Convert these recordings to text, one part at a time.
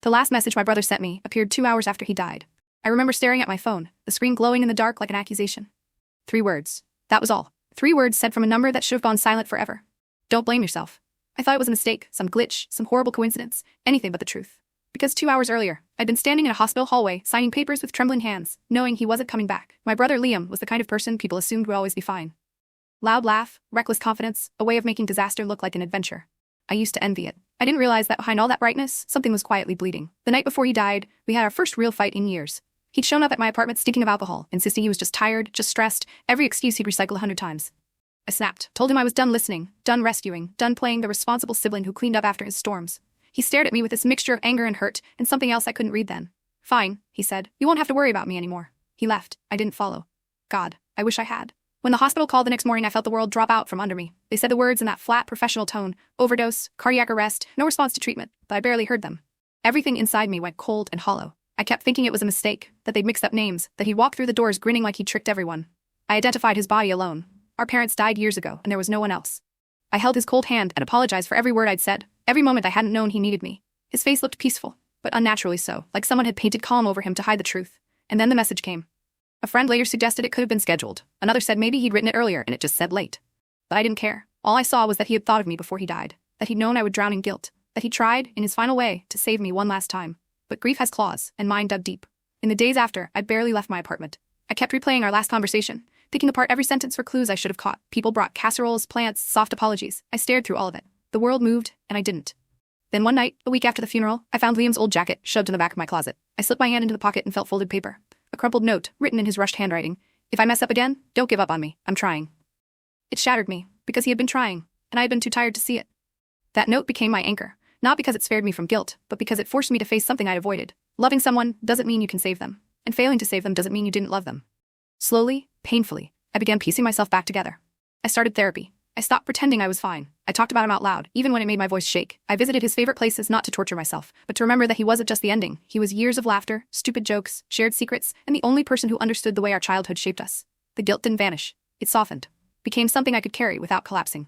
The last message my brother sent me appeared 2 hours after he died. I remember staring at my phone, the screen glowing in the dark like an accusation. 3 words. That was all. 3 words said from a number that should have gone silent forever. Don't blame yourself. I thought it was a mistake, some glitch, some horrible coincidence, anything but the truth. Because 2 hours earlier, I'd been standing in a hospital hallway, signing papers with trembling hands, knowing he wasn't coming back. My brother Liam was the kind of person people assumed would always be fine. Loud laugh, reckless confidence, a way of making disaster look like an adventure. I used to envy it. I didn't realize that behind all that brightness, something was quietly bleeding. The night before he died, we had our first real fight in years. He'd shown up at my apartment stinking of alcohol, insisting he was just tired, just stressed, every excuse he'd recycle 100 times. I snapped, told him I was done listening, done rescuing, done playing the responsible sibling who cleaned up after his storms. He stared at me with this mixture of anger and hurt, and something else I couldn't read then. Fine, he said. You won't have to worry about me anymore. He left. I didn't follow. God, I wish I had. When the hospital called the next morning, I felt the world drop out from under me. They said the words in that flat, professional tone: overdose, cardiac arrest, no response to treatment, but I barely heard them. Everything inside me went cold and hollow. I kept thinking it was a mistake, that they'd mixed up names, that he'd walked through the doors grinning like he'd tricked everyone. I identified his body alone. Our parents died years ago, and there was no one else. I held his cold hand and apologized for every word I'd said, every moment I hadn't known he needed me. His face looked peaceful, but unnaturally so, like someone had painted calm over him to hide the truth. And then the message came. A friend later suggested it could have been scheduled. Another said maybe he'd written it earlier and it just said late. But I didn't care. All I saw was that he had thought of me before he died, that he'd known I would drown in guilt, that he tried, in his final way, to save me one last time. But grief has claws, and mine dug deep. In the days after, I barely left my apartment. I kept replaying our last conversation, picking apart every sentence for clues I should have caught. People brought casseroles, plants, soft apologies. I stared through all of it. The world moved, and I didn't. Then one night, a week after the funeral, I found Liam's old jacket shoved in the back of my closet. I slipped my hand into the pocket and felt folded paper. A crumpled note, written in his rushed handwriting. If I mess up again, don't give up on me. I'm trying. It shattered me, because he had been trying, and I had been too tired to see it. That note became my anchor, not because it spared me from guilt, but because it forced me to face something I'd avoided. Loving someone doesn't mean you can save them, and failing to save them doesn't mean you didn't love them. Slowly, painfully, I began piecing myself back together. I started therapy. I stopped pretending I was fine. I talked about him out loud, even when it made my voice shake. I visited his favorite places not to torture myself, but to remember that he wasn't just the ending. He was years of laughter, stupid jokes, shared secrets, and the only person who understood the way our childhood shaped us. The guilt didn't vanish. It softened. Became something I could carry without collapsing.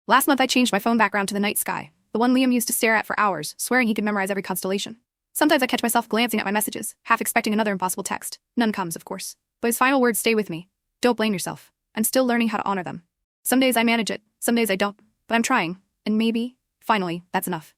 Last month I changed my phone background to the night sky, the one Liam used to stare at for hours, swearing he could memorize every constellation. Sometimes I catch myself glancing at my messages, half expecting another impossible text. None comes, of course. But his final words stay with me. Don't blame yourself. I'm still learning how to honor them. Some days I manage it, some days I don't, but I'm trying, and maybe, finally, that's enough.